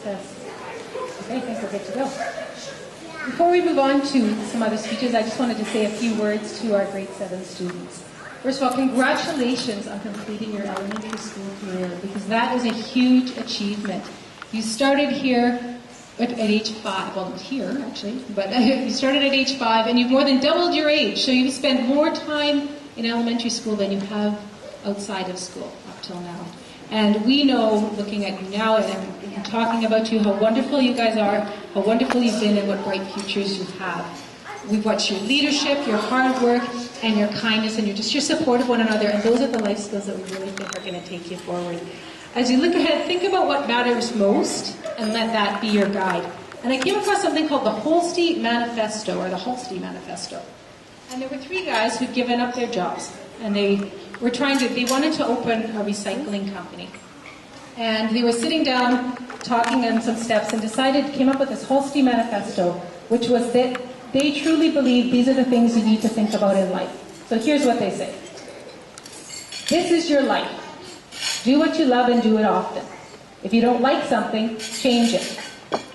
Test. Okay, I think we're good to go. Before we move on to some other speeches, I just wanted to say a few words to our grade 7 students. First of all, congratulations on completing your elementary school career, because that is a huge achievement. You started here at age 5, well, not here actually, but you started at age 5 and you've more than doubled your age, so you've spent more time in elementary school than you have outside of school up till now. And we know, looking at you now and talking about you, how wonderful you guys are, how wonderful you've been, and what bright futures you have. We've watched your leadership, your hard work, and your kindness, and your support of one another, and those are the life skills that we really think are going to take you forward. As you look ahead, think about what matters most, and let that be your guide. And I came across something called the Holste Manifesto, or the Holste Manifesto. And there were 3 guys who'd given up their jobs, and they wanted to open a recycling company. And they were sitting down, talking on some steps, and came up with this Holste Manifesto, which was that they truly believe these are the things you need to think about in life. So here's what they say. This is your life. Do what you love and do it often. If you don't like something, change it.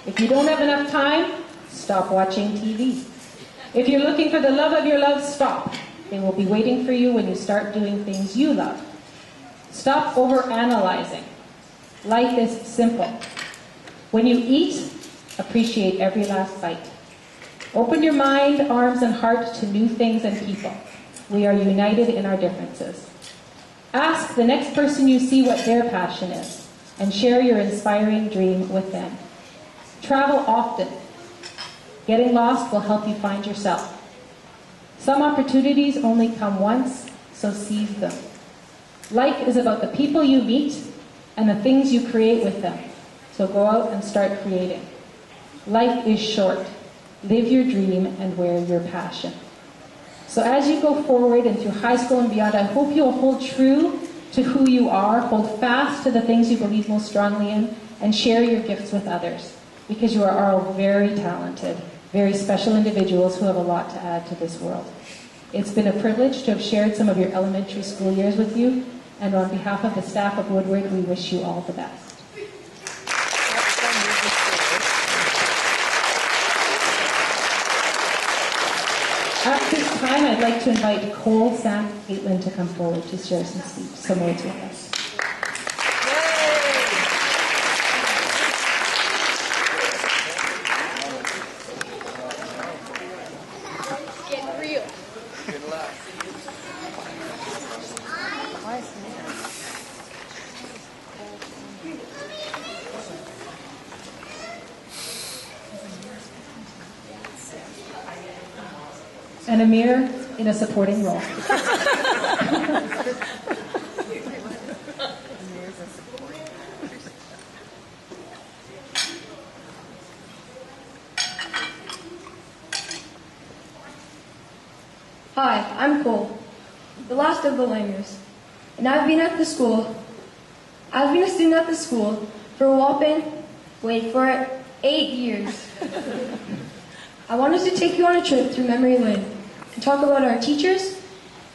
If you don't have enough time, stop watching TV. If you're looking for the love of your love, stop. They will be waiting for you when you start doing things you love. Stop overanalyzing. Life is simple. When you eat, appreciate every last bite. Open your mind, arms, and heart to new things and people. We are united in our differences. Ask the next person you see what their passion is, and share your inspiring dream with them. Travel often. Getting lost will help you find yourself. Some opportunities only come once, so seize them. Life is about the people you meet and the things you create with them. So go out and start creating. Life is short. Live your dream and wear your passion. So as you go forward and through high school and beyond, I hope you'll hold true to who you are, hold fast to the things you believe most strongly in, and share your gifts with others. Because you are all very talented, very special individuals who have a lot to add to this world. It's been a privilege to have shared some of your elementary school years with you, and on behalf of the staff of Woodward, we wish you all the best. At this time, I'd like to invite Cole, Sam, and Caitlin to come forward to share some words with us. And Amir in a supporting role. Hi, I'm Cole, the last of the Langers, and I've been a student at the school for a whopping, wait for it, 8 years. I wanted to take you on a trip through memory lane and talk about our teachers,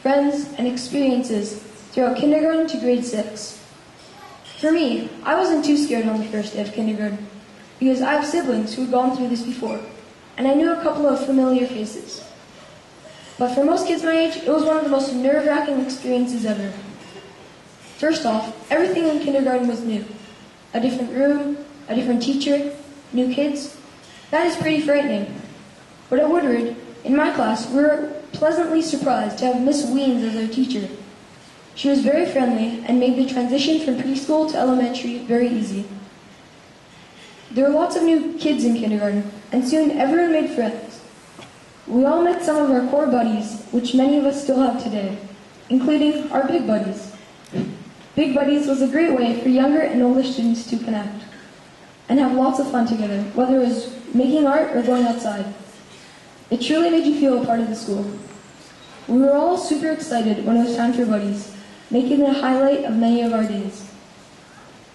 friends, and experiences throughout kindergarten to grade 6. For me, I wasn't too scared on the first day of kindergarten because I have siblings who had gone through this before, and I knew a couple of familiar faces. But for most kids my age, it was one of the most nerve-wracking experiences ever. First off, everything in kindergarten was new. A different room, a different teacher, new kids. That is pretty frightening. But at Woodward, in my class, we were pleasantly surprised to have Miss Weens as our teacher. She was very friendly and made the transition from preschool to elementary very easy. There were lots of new kids in kindergarten, and soon everyone made friends. We all met some of our core buddies, which many of us still have today, including our Big Buddies. Big Buddies was a great way for younger and older students to connect and have lots of fun together, whether it was making art or going outside. It truly made you feel a part of the school. We were all super excited when it was time for buddies, making it a highlight of many of our days.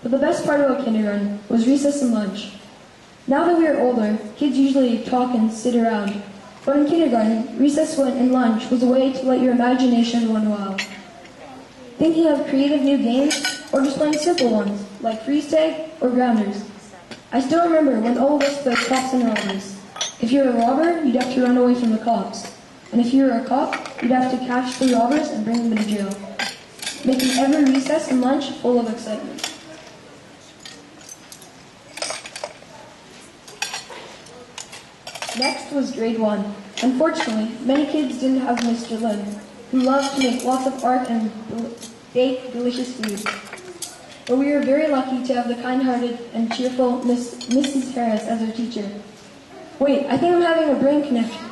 But the best part about kindergarten was recess and lunch. Now that we are older, kids usually talk and sit around, but in kindergarten, recess and lunch was a way to let your imagination run wild. Thinking of creative new games, or just playing simple ones, like freeze tag or grounders. I still remember when all of us played cops and robbers. If you're a robber, you'd have to run away from the cops. And if you were a cop, you'd have to catch the robbers and bring them to jail, making every recess and lunch full of excitement. Next was grade 1. Unfortunately, many kids didn't have Mr. Lin, who loved to make lots of art and bake delicious food. But we were very lucky to have the kind-hearted and cheerful Mrs. Harris as our teacher. Wait, I think I'm having a brain connection.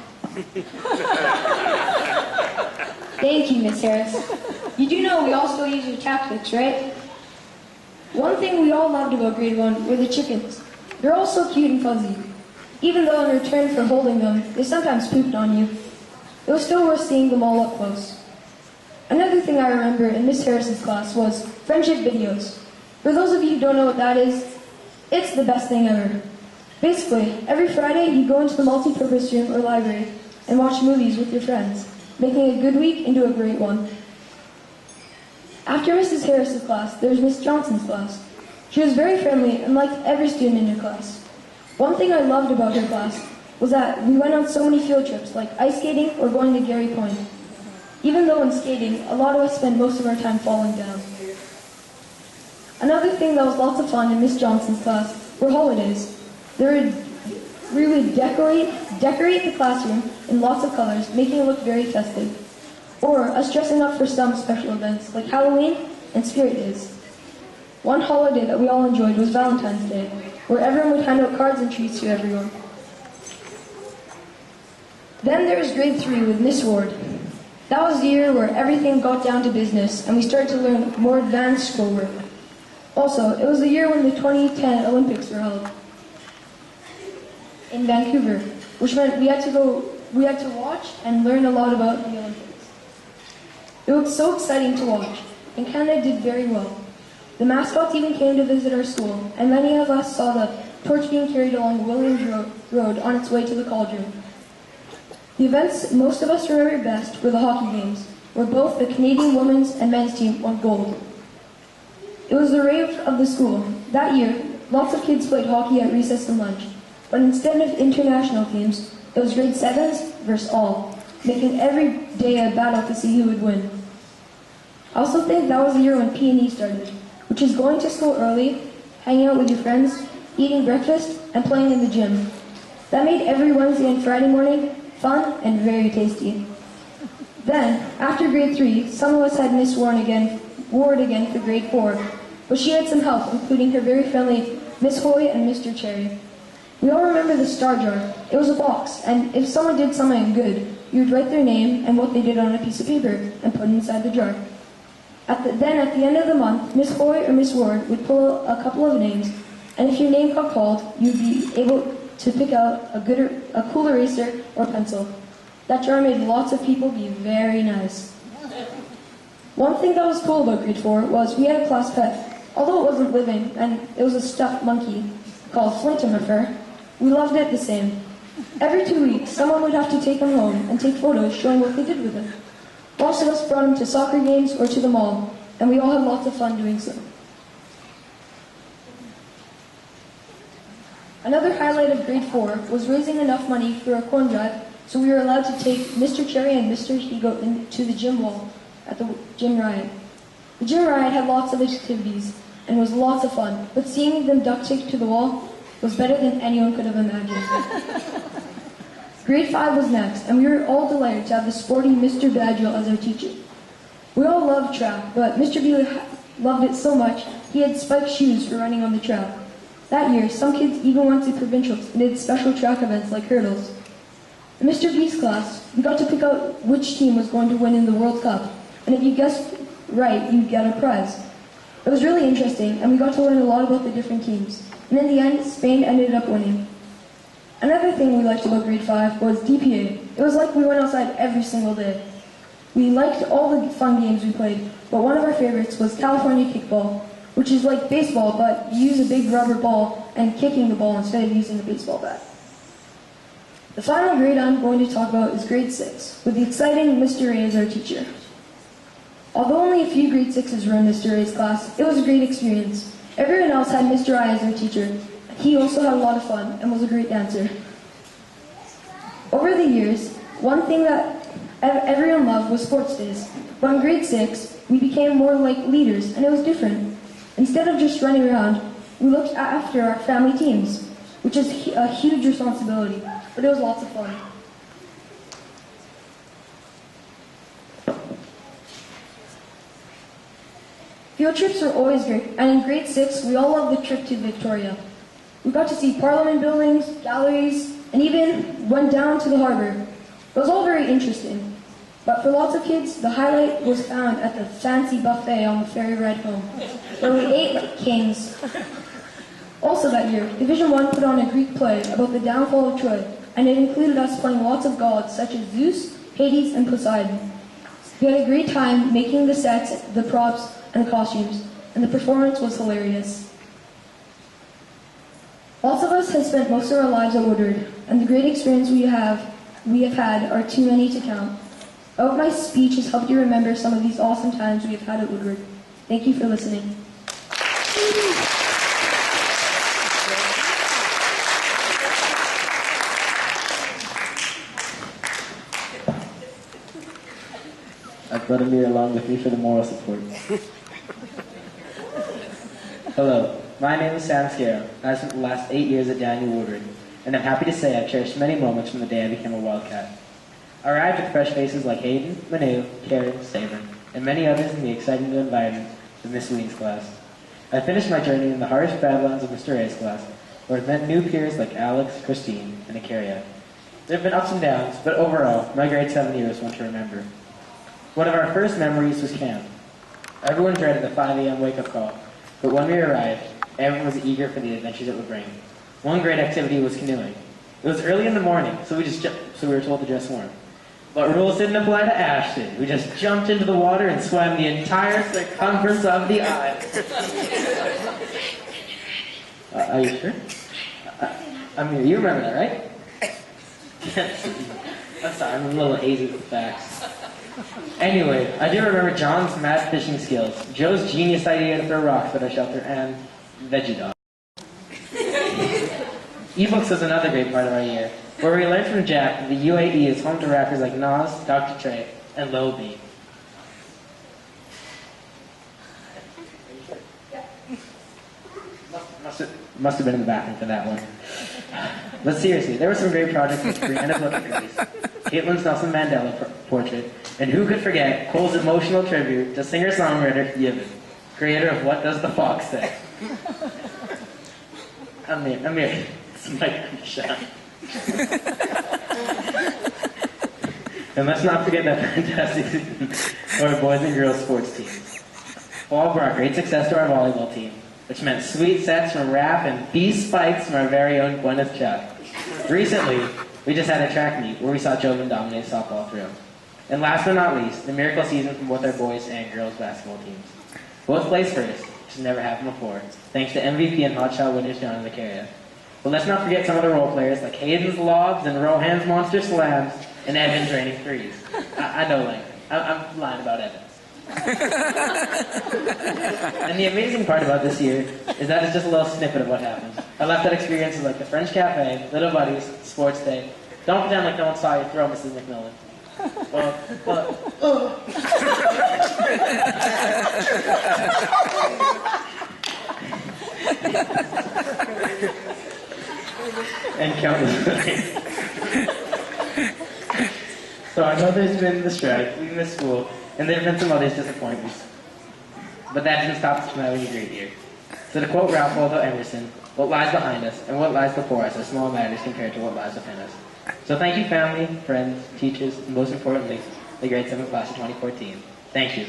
Thank you, Miss Harris. You do know we all still use your tactics, right? One thing we all loved about grade 1 were the chickens. They're all so cute and fuzzy. Even though in return for holding them, they sometimes pooped on you. It was still worth seeing them all up close. Another thing I remember in Miss Harris's class was friendship videos. For those of you who don't know what that is, it's the best thing ever. Basically, every Friday you go into the multi-purpose room or library and watch movies with your friends, making a good week into a great one. After Mrs. Harris's class, there was Miss Johnson's class. She was very friendly and liked every student in her class. One thing I loved about her class was that we went on so many field trips, like ice skating or going to Gary Point. Even though in skating, a lot of us spend most of our time falling down. Another thing that was lots of fun in Miss Johnson's class were holidays. We would decorate the classroom in lots of colors, making it look very festive. Or us dressing up for some special events, like Halloween and Spirit Days. One holiday that we all enjoyed was Valentine's Day, where everyone would hand out cards and treats to everyone. Then there was grade 3 with Miss Ward. That was the year where everything got down to business and we started to learn more advanced schoolwork. Also, it was the year when the 2010 Olympics were held in Vancouver, which meant we had to watch and learn a lot about the Olympics. It was so exciting to watch, and Canada did very well. The mascots even came to visit our school, and many of us saw the torch being carried along Williams Road on its way to the cauldron. The events most of us remember best were the hockey games, where both the Canadian women's and men's team won gold. It was the rave of the school. That year, lots of kids played hockey at recess and lunch, but instead of international teams, it was grade 7s versus all, making every day a battle to see who would win. I also think that was the year when P&E started, which is going to school early, hanging out with your friends, eating breakfast, and playing in the gym. That made every Wednesday and Friday morning fun and very tasty. Then, after grade 3, some of us had Miss Ward again for grade 4, but she had some help, including her very friendly Miss Hoy and Mr. Cherry. We all remember the star jar. It was a box, and if someone did something good, you would write their name and what they did on a piece of paper and put it inside the jar. Then at the end of the month, Miss Hoy or Miss Ward would pull a couple of names, and if your name got called, you'd be able to pick out a cool eraser or pencil. That jar made lots of people be very nice. One thing that was cool about grade 4 was we had a class pet. Although it wasn't living, and it was a stuffed monkey called Flintimer, we loved it the same. Every 2 weeks, someone would have to take him home and take photos showing what they did with him. Lots of us brought him to soccer games or to the mall, and we all had lots of fun doing so. Another highlight of grade 4 was raising enough money for a corn drive so we were allowed to take Mr. Cherry and Mr. Higo into the gym wall at the gym riot. The gym riot had lots of activities and was lots of fun, but seeing them duct taped to the wall was better than anyone could have imagined. Grade 5 was next, and we were all delighted to have the sporty Mr. Badgel as our teacher. We all loved track, but Mr. B loved it so much he had spiked shoes for running on the track. That year, some kids even went to provincials and did special track events like hurdles. In Mr. B's class, we got to pick out which team was going to win in the World Cup, and if you guessed right, you'd get a prize. It was really interesting, and we got to learn a lot about the different teams. And in the end, Spain ended up winning. Another thing we liked about grade 5 was DPA. It was like we went outside every single day. We liked all the fun games we played, but one of our favorites was California kickball, which is like baseball, but you use a big rubber ball and kicking the ball instead of using a baseball bat. The final grade I'm going to talk about is grade 6, with the exciting Mr. Ray as our teacher. Although only a few grade 6s were in Mr. Ray's class, it was a great experience. Everyone else had Mr. I as their teacher, and he also had a lot of fun and was a great dancer. Over the years, one thing that everyone loved was sports days. But in grade 6, we became more like leaders, and it was different. Instead of just running around, we looked after our family teams, which is a huge responsibility, but it was lots of fun. Field trips are always great, and in grade 6, we all loved the trip to Victoria. We got to see Parliament buildings, galleries, and even went down to the harbor. It was all very interesting. But for lots of kids, the highlight was found at the fancy buffet on the ferry ride home, where we ate like kings. Also that year, Division 1 put on a Greek play about the downfall of Troy, and it included us playing lots of gods such as Zeus, Hades, and Poseidon. We had a great time making the sets, the props, and the costumes, and the performance was hilarious. Lots of us have spent most of our lives at Woodward, and the great experience we have had are too many to count. I hope my speech has helped you remember some of these awesome times we have had at Woodward. Thank you for listening. I've brought Amir along with me for the moral support. Hello, my name is Sam Scarrow, and I spent the last 8 years at Daniel Woodward, and I'm happy to say I've cherished many moments from the day I became a Wildcat. I arrived with fresh faces like Hayden, Manu, Karen, Saban, and many others in the exciting new environment of Miss Ween's class. I finished my journey in the harsh badlands of Mr. A's class, where I've met new peers like Alex, Christine, and Ikaria. There have been ups and downs, but overall, my grade 7 year was one to remember. One of our first memories was camp. Everyone dreaded the 5 a.m. wake-up call, but when we arrived, everyone was eager for the adventures it would bring. One great activity was canoeing. It was early in the morning, so we were told to dress warm. But rules didn't apply to Ashton. We just jumped into the water and swam the entire circumference of the island. Are you sure? I mean, you remember that, right? I'm sorry, I'm a little hazy with facts. Anyway, I do remember John's mad fishing skills, Joe's genius idea to throw rocks at our shelter, and Veggie Dog. Ebooks was another great part of our year, where we learned from Jack that the UAE is home to rappers like Nas, Dr. Dre, and Lil B. Must have been in the bathroom for that one. But seriously, there were some great projects like Brianna's Lucky Grace, Caitlin's Nelson Mandela portrait, and who could forget Cole's emotional tribute to singer-songwriter Yevon, creator of What Does the Fox Say? Amir, it's my shot. And let's not forget that fantastic season for our boys and girls sports teams. All brought great success to our volleyball team, which meant sweet sets from Raph and beast spikes from our very own Gwyneth Chuck. Recently, we just had a track meet where we saw Jovan dominate softball through. And last but not least, the miracle season from both our boys and girls basketball teams. Both placed first, which has never happened before, thanks to MVP and hotshot winners John and Ikaria. But let's not forget some of the role players like Hayden's lobs and Rohan's monster slams and Evan's raining threes. I know, like, I'm lying about Evan. And the amazing part about this year is that it's just a little snippet of what happened. I left out experiences like the French Cafe, Little Buddies, Sports Day. Don't pretend like no one saw you throw Mrs. McMillan. And countless others. So I know there's been the strike, we missed school, and there have been some others disappointments. But that didn't stop us from having a great year. So to quote Ralph Waldo Emerson, what lies behind us and what lies before us are small matters compared to what lies within us. So thank you family, friends, teachers, and most importantly, the grade 7 class of 2014. Thank you.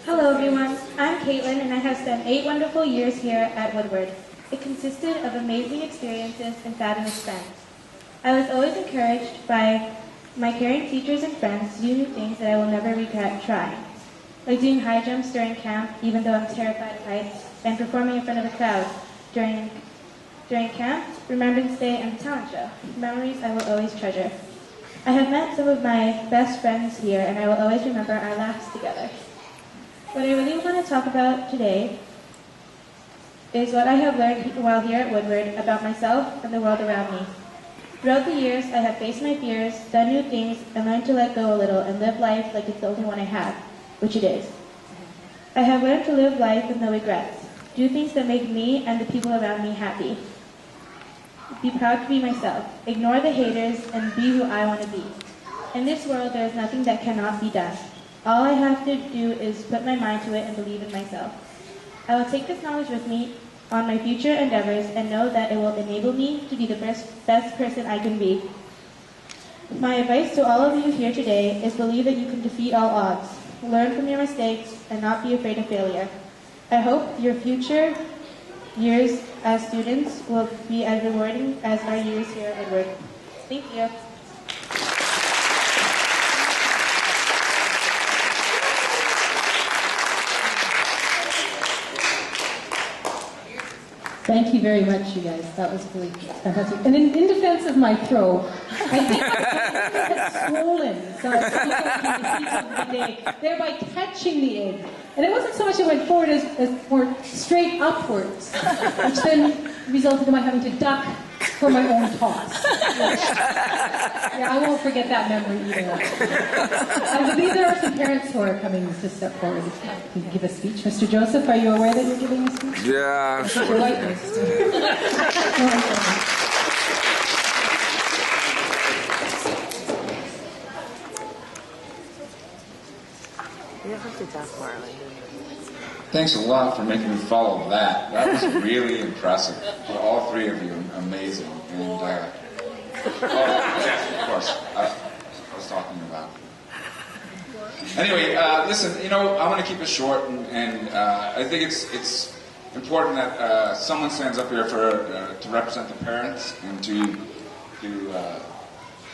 Hello everyone, I'm Caitlin and I have spent 8 wonderful years here at Woodward. It consisted of amazing experiences and fabulous friends. I was always encouraged by my caring teachers and friends to do new things that I will never regret trying. Like doing high jumps during camp, even though I'm terrified of heights, and performing in front of a crowd, during camp, Remembrance Day, and the talent show. Memories I will always treasure. I have met some of my best friends here, and I will always remember our laughs together. What I really want to talk about today is what I have learned while here at Woodward about myself and the world around me. Throughout the years, I have faced my fears, done new things, and learned to let go a little and live life like it's the only one I have, which it is. I have learned to live life with no regrets, do things that make me and the people around me happy. Be proud to be myself, ignore the haters, and be who I want to be. In this world, there is nothing that cannot be done. All I have to do is put my mind to it and believe in myself. I will take this knowledge with me on my future endeavors and know that it will enable me to be the best person I can be. My advice to all of you here today is believe that you can defeat all odds, learn from your mistakes, and not be afraid of failure. I hope your future years as students will be as rewarding as our years here at Woodward. Thank you. Thank you very much, you guys. That was really fantastic. And in defense of my throw, I think it's swollen, so I think the egg, thereby catching the egg. And it wasn't so much it went forward as more straight upwards, which then resulted in my having to duck for my own toss. Yeah, I won't forget that memory either. I believe there are some parents who are coming to step forward to give a speech. Mr. Joseph, are you aware that you're giving a speech? Yeah. You're white. Thanks a lot for making me follow that. That was really impressive. For all three of you, amazing. And, oh, yeah, of course, I was talking about. Anyway, listen, I want to keep it short, and I think it's important that someone stands up here to represent the parents and to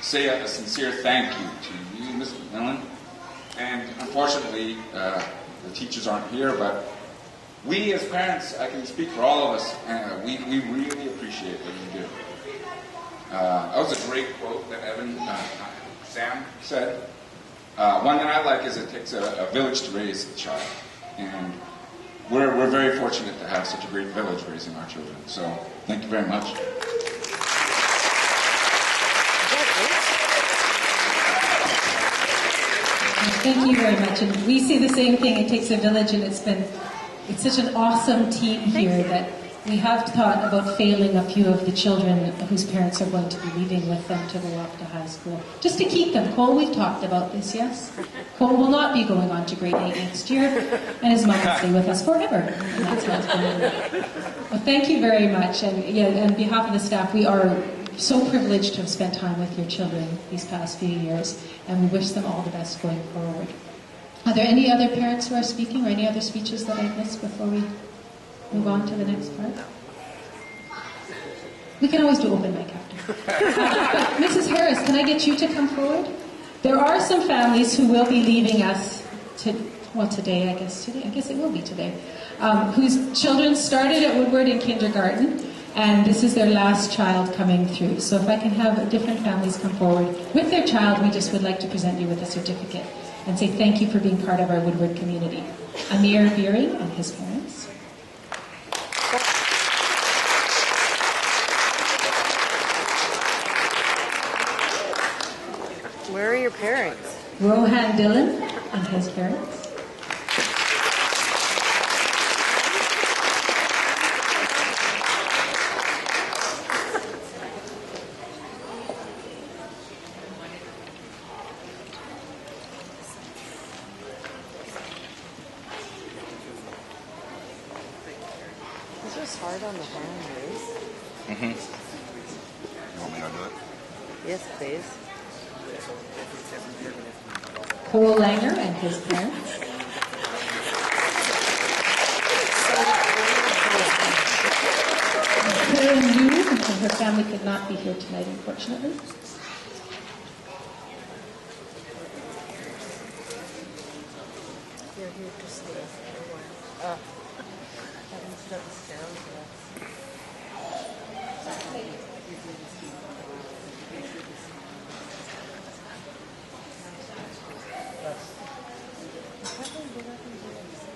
say a sincere thank you to you, Ms. McMillan. And unfortunately, the teachers aren't here, but we as parents, I can speak for all of us, we really appreciate what you do. That was a great quote that Sam said. One that I like is it takes a village to raise a child. And we're very fortunate to have such a great village raising our children. So thank you very much. Thank you very much. And we say the same thing. It takes a village, and it's such an awesome team here that we have thought about failing a few of the children whose parents are going to be leaving with them to go off to high school. Just to keep them. Cole, we've talked about this, yes? Cole will not be going on to grade 8 next year, and his mom will stay with us forever. And that's how it's going to be. Well, thank you very much. And yeah, on behalf of the staff, we are so privileged to have spent time with your children these past few years, and we wish them all the best going forward. Are there any other parents who are speaking, or any other speeches that I missed before we move on to the next part? We can always do open mic after. Mrs. Harris, can I get you to come forward? There are some families who will be leaving us today, I guess it will be today, whose children started at Woodward in kindergarten, and this is their last child coming through. So if I can have different families come forward with their child, we just would like to present you with a certificate and say thank you for being part of our Woodward community. Amir Beering and his parents. Where are your parents? Rohan Dillon and his parents. This was hard on the families. You want me to do it? Yes, please. Cole Langer and his parents. Karen Yu and her family could not be here tonight, unfortunately. You're here to stay for a while. Haven't shut this down yet.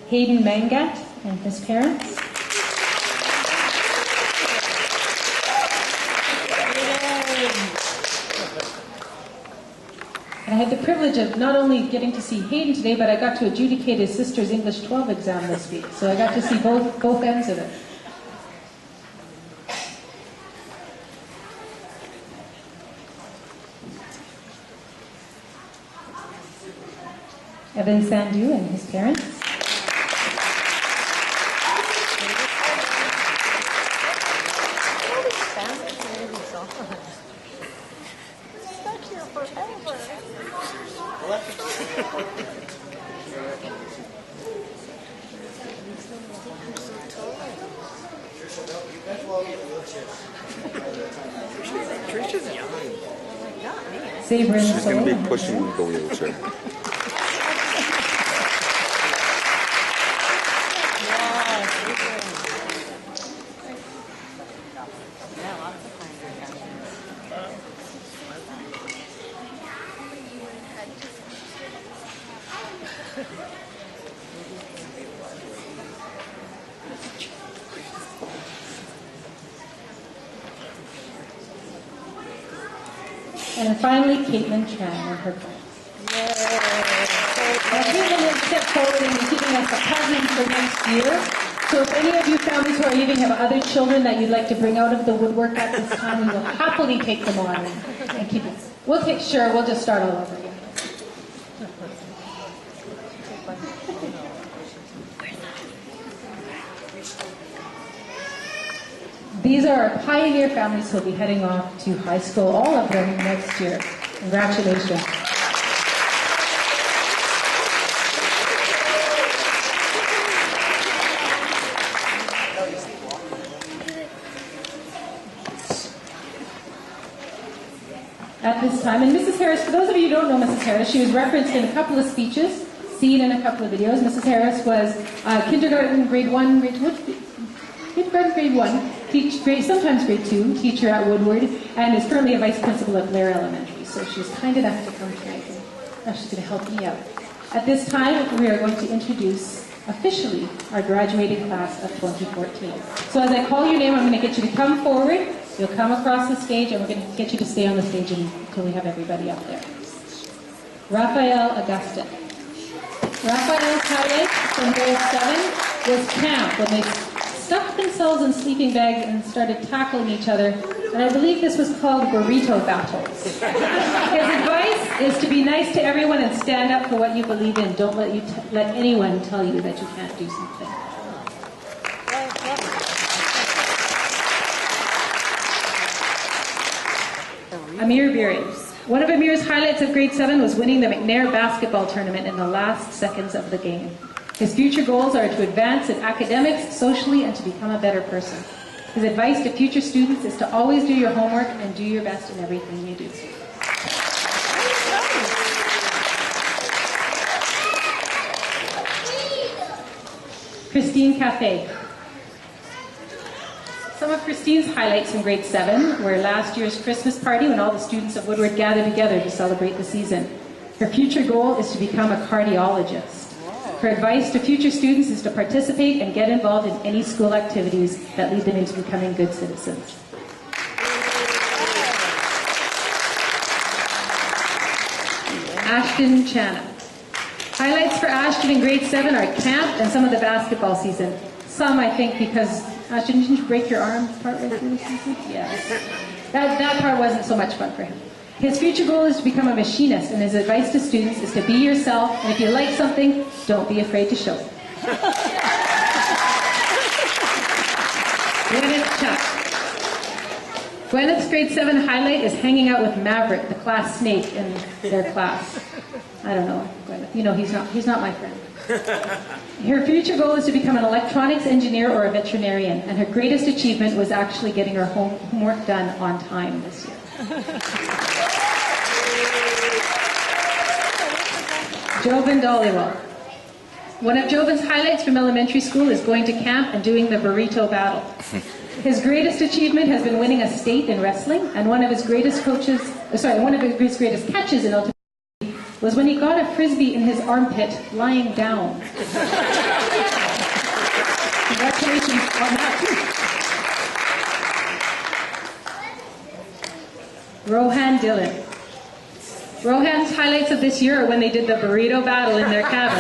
Hayden Mangat and his parents. And I had the privilege of not only getting to see Hayden today, but I got to adjudicate his sister's English 12 exam this week. So I got to see both ends of it. Evan Sandu and his parents. Trisha's young. Saber and She's going to Soul. be pushing the wheelchair. And finally, Caitlin Tran and her friends. Now, Caitlin has stepped forward and is giving us a present for next year. So if any of you families who are leaving have other children that you'd like to bring out of the woodwork at this time, we will happily take them on and keep it. We'll just start all over again. These are our pioneer families who will be heading off to high school, all of them next year. Congratulations. At this time, and Mrs. Harris, for those of you who don't know Mrs. Harris, she was referenced in a couple of speeches, seen in a couple of videos. Mrs. Harris was kindergarten, grade 1, kindergarten, grade 1, sometimes grade 2, teacher at Woodward, and is currently a vice principal at Blair Elementary. So she's kind enough to come tonight, and now she's going to help me out. At this time, we are going to introduce officially our graduating class of 2014. So as I call your name, I'm going to get you to come forward. You'll come across the stage, and we're going to get you to stay on the stage until we have everybody up there. Raphael Augustin. Raphael's highlight from grade 7 was camp, when they stuffed themselves in sleeping bags and started tackling each other. And I believe this was called burrito battles. His advice is to be nice to everyone and stand up for what you believe in. Don't let anyone tell you that you can't do something. Amir Biri. One of Amir's highlights of grade 7 was winning the McNair basketball tournament in the last seconds of the game. His future goals are to advance in academics, socially, and to become a better person. His advice to future students is to always do your homework and do your best in everything you do. Christine Cafe. Some of Christine's highlights in grade 7 were last year's Christmas party when all the students of Woodward gathered together to celebrate the season. Her future goal is to become a cardiologist. Her advice to future students is to participate and get involved in any school activities that lead them into becoming good citizens. Ashton Channa. Highlights for Ashton in grade 7 are camp and some of the basketball season. Some, I think, because Ashton, didn't you break your arm partway through the season? Yes. That part wasn't so much fun for him. His future goal is to become a machinist, and his advice to students is to be yourself, and if you like something, don't be afraid to show it. Gwyneth Chuck. Gwyneth's grade 7 highlight is hanging out with Maverick, the class snake in their class. I don't know, Gwyneth. You know, he's not my friend. Her future goal is to become an electronics engineer or a veterinarian, and her greatest achievement was actually getting her homework done on time this year. Jovan Dhaliwal. One of Jovan's highlights from elementary school is going to camp and doing the burrito battle. His greatest achievement has been winning a state in wrestling, and one of his greatest catches in ultimate was when he got a frisbee in his armpit lying down. Congratulations on that too. Rohan Dillon. Rohan's highlights of this year are when they did the burrito battle in their cabin.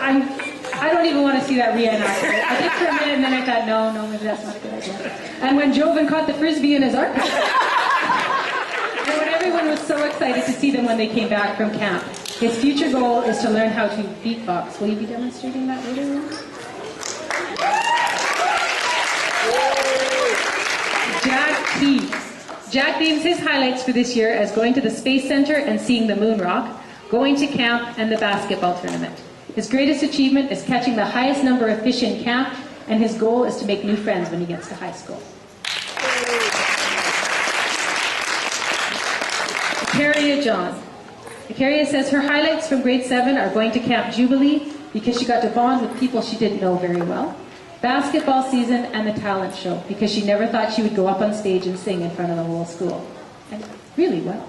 I don't even want to see that reenacted. I did for a minute and then I thought, no, maybe that's not a good idea. And when Jovan caught the frisbee in his armpit. And when everyone was so excited to see them when they came back from camp. His future goal is to learn how to beatbox. Will you be demonstrating that later? Jack Keys. Jack names his highlights for this year as going to the Space Center and seeing the moon rock, going to camp, and the basketball tournament. His greatest achievement is catching the highest number of fish in camp, and his goal is to make new friends when he gets to high school. Ikaria John. Ikaria says her highlights from grade 7 are going to Camp Jubilee because she got to bond with people she didn't know very well, basketball season, and the talent show because she never thought she would go up on stage and sing in front of the whole school. And really well.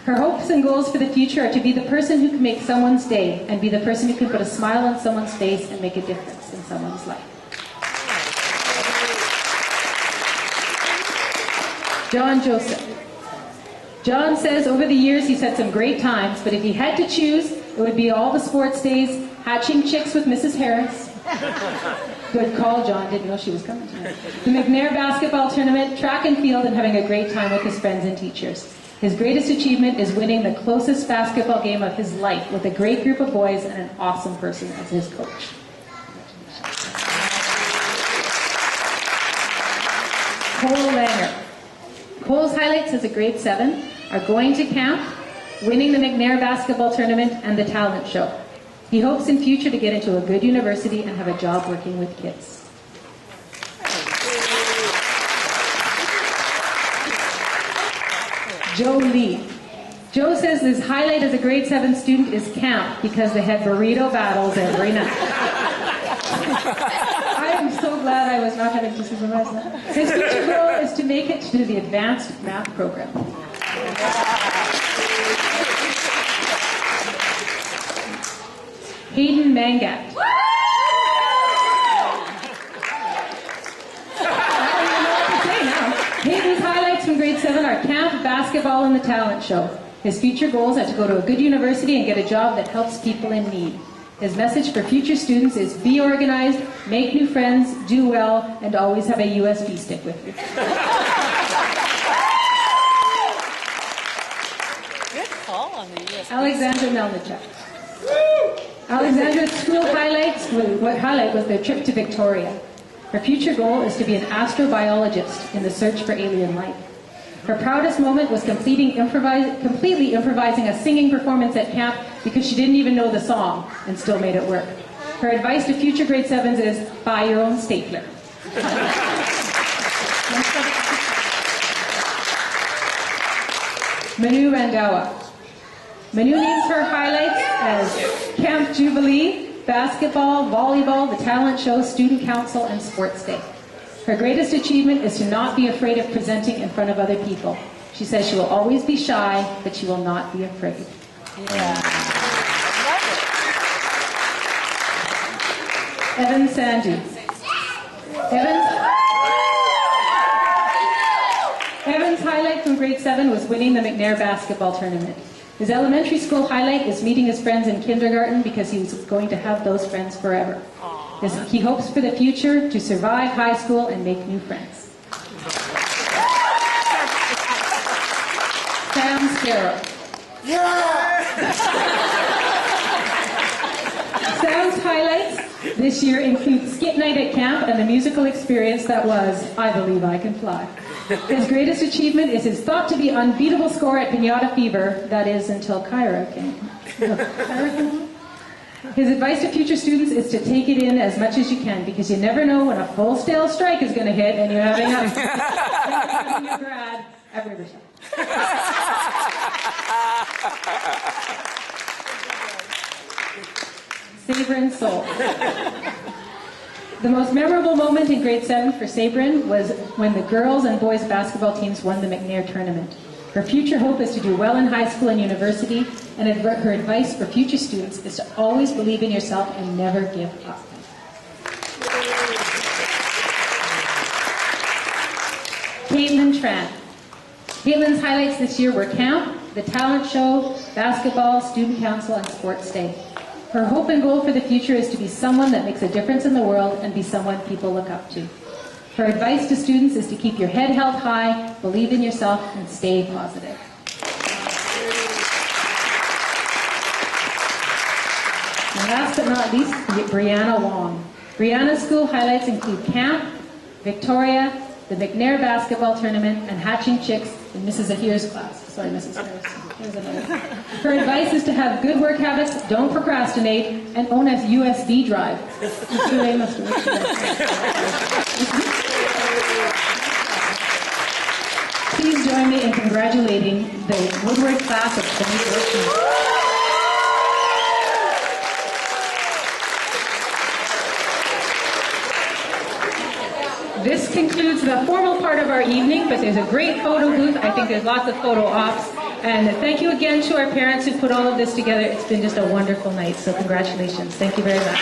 Her hopes and goals for the future are to be the person who can make someone's day and be the person who can put a smile on someone's face and make a difference in someone's life. John Joseph. John says over the years he's had some great times, but if he had to choose, it would be all the sports days, hatching chicks with Mrs. Harris. Good call, John. Didn't know she was coming tonight. The McNair basketball tournament, track and field, and having a great time with his friends and teachers. His greatest achievement is winning the closest basketball game of his life with a great group of boys and an awesome person as his coach. Cole Langer. Cole's highlights as a grade 7 are going to camp, winning the McNair basketball tournament, and the talent show. He hopes in future to get into a good university and have a job working with kids. Joe Lee. Joe says his highlight as a grade 7 student is camp because they had burrito battles every night. I am so glad I was not having to supervise that. His future goal is to make it to the advanced math program. Hayden Mangat. Hayden's highlights from grade 7 are camp, basketball, and the talent show. His future goals are to go to a good university and get a job that helps people in need. His message for future students is be organized, make new friends, do well, and always have a USB stick with you. Good call on the USB. Alexandra Melnichuk. Alexandra's school highlight was their trip to Victoria. Her future goal is to be an astrobiologist in the search for alien life. Her proudest moment was completely improvising a singing performance at camp because she didn't even know the song and still made it work. Her advice to future grade 7s is buy your own stapler. Manu Randawa. Manu names her highlights as Camp Jubilee, basketball, volleyball, the talent show, student council, and sports day. Her greatest achievement is to not be afraid of presenting in front of other people. She says she will always be shy, but she will not be afraid. Yeah. Evan Sandu. Evan's highlight from grade 7 was winning the McNair basketball tournament. His elementary school highlight is meeting his friends in kindergarten because he was going to have those friends forever. He hopes for the future to survive high school and make new friends. Sam Scarrow. Sam's highlights this year include skit night at camp and the musical experience that was I Believe I Can Fly. His greatest achievement is his thought-to-be unbeatable score at Pinata Fever, that is, until Kyra came. His advice to future students is to take it in as much as you can, because you never know when a full-scale strike is going to hit and you're having your grad at Riverside. Sabrin Soul. The most memorable moment in grade 7 for Sabrin was when the girls and boys basketball teams won the McNair tournament. Her future hope is to do well in high school and university, and her advice for future students is to always believe in yourself and never give up. Caitlin Tran. Caitlin's highlights this year were camp, the talent show, basketball, student council, and sports day. Her hope and goal for the future is to be someone that makes a difference in the world and be someone people look up to. Her advice to students is to keep your head held high, believe in yourself, and stay positive. And last but not least, Brianna Wong. Brianna's school highlights include camp, Victoria, the McNair basketball tournament, and hatching chicks in Mrs. Ahir's class. Sorry, Mrs. Harris. Here's another. Her advice is to have good work habits, don't procrastinate, and own a USB drive. Please join me in congratulating the Woodward class of 2014. This concludes the formal part of our evening, but there's a great photo booth. I think there's lots of photo ops. And thank you again to our parents who put all of this together. It's been just a wonderful night, so congratulations. Thank you very much.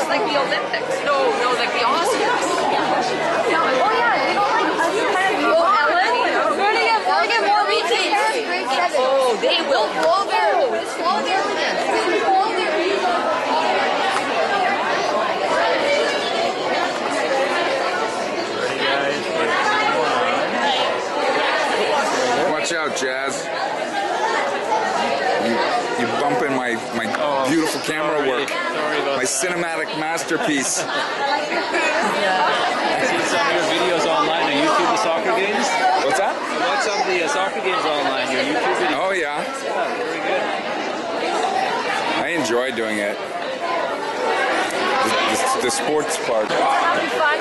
Like the Olympics. No, like the Oscars. Oh yeah, we don't like Ellen? We're gonna get more retakes. Oh, they will blow their Watch out, Jazz. You bumping my beautiful camera work. My cinematic masterpiece. I've seen some of your videos online on YouTube, the soccer games. What's that? I watched some of the soccer games online, your YouTube videos. Oh, yeah. Yeah, very good. I enjoy doing it. The sports part. Having fun.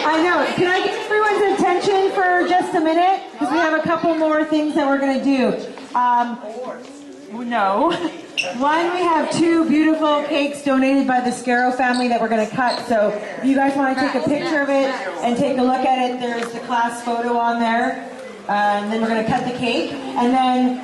I know. Can I get everyone's attention for just a minute? Because we have a couple more things that we're going to do. No. One, we have two beautiful cakes donated by the Scarrow family that we're going to cut. So if you guys want to take a picture of it and take a look at it, there's the class photo on there. And then we're going to cut the cake. And then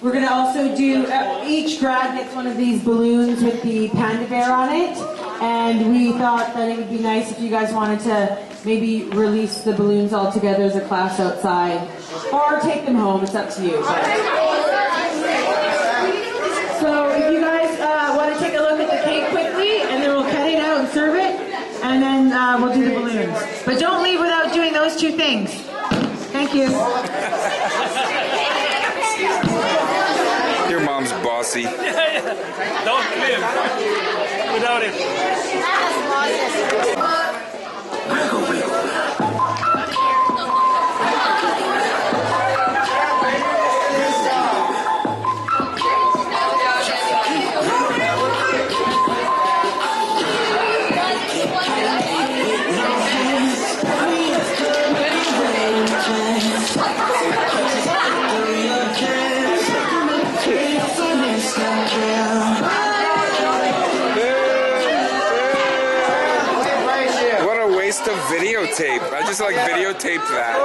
we're going to also do, each grad gets one of these balloons with the panda bear on it. And we thought that it would be nice if you guys wanted to maybe release the balloons all together as a class outside. Or take them home, it's up to you. So if you guys want to take a look at the cake quickly, and then we'll cut it out and serve it, and then we'll do the balloons. But don't leave without doing those two things. Thank you. Your mom's bossy. Don't live without it. What a waste of videotape. I just like videotaped that.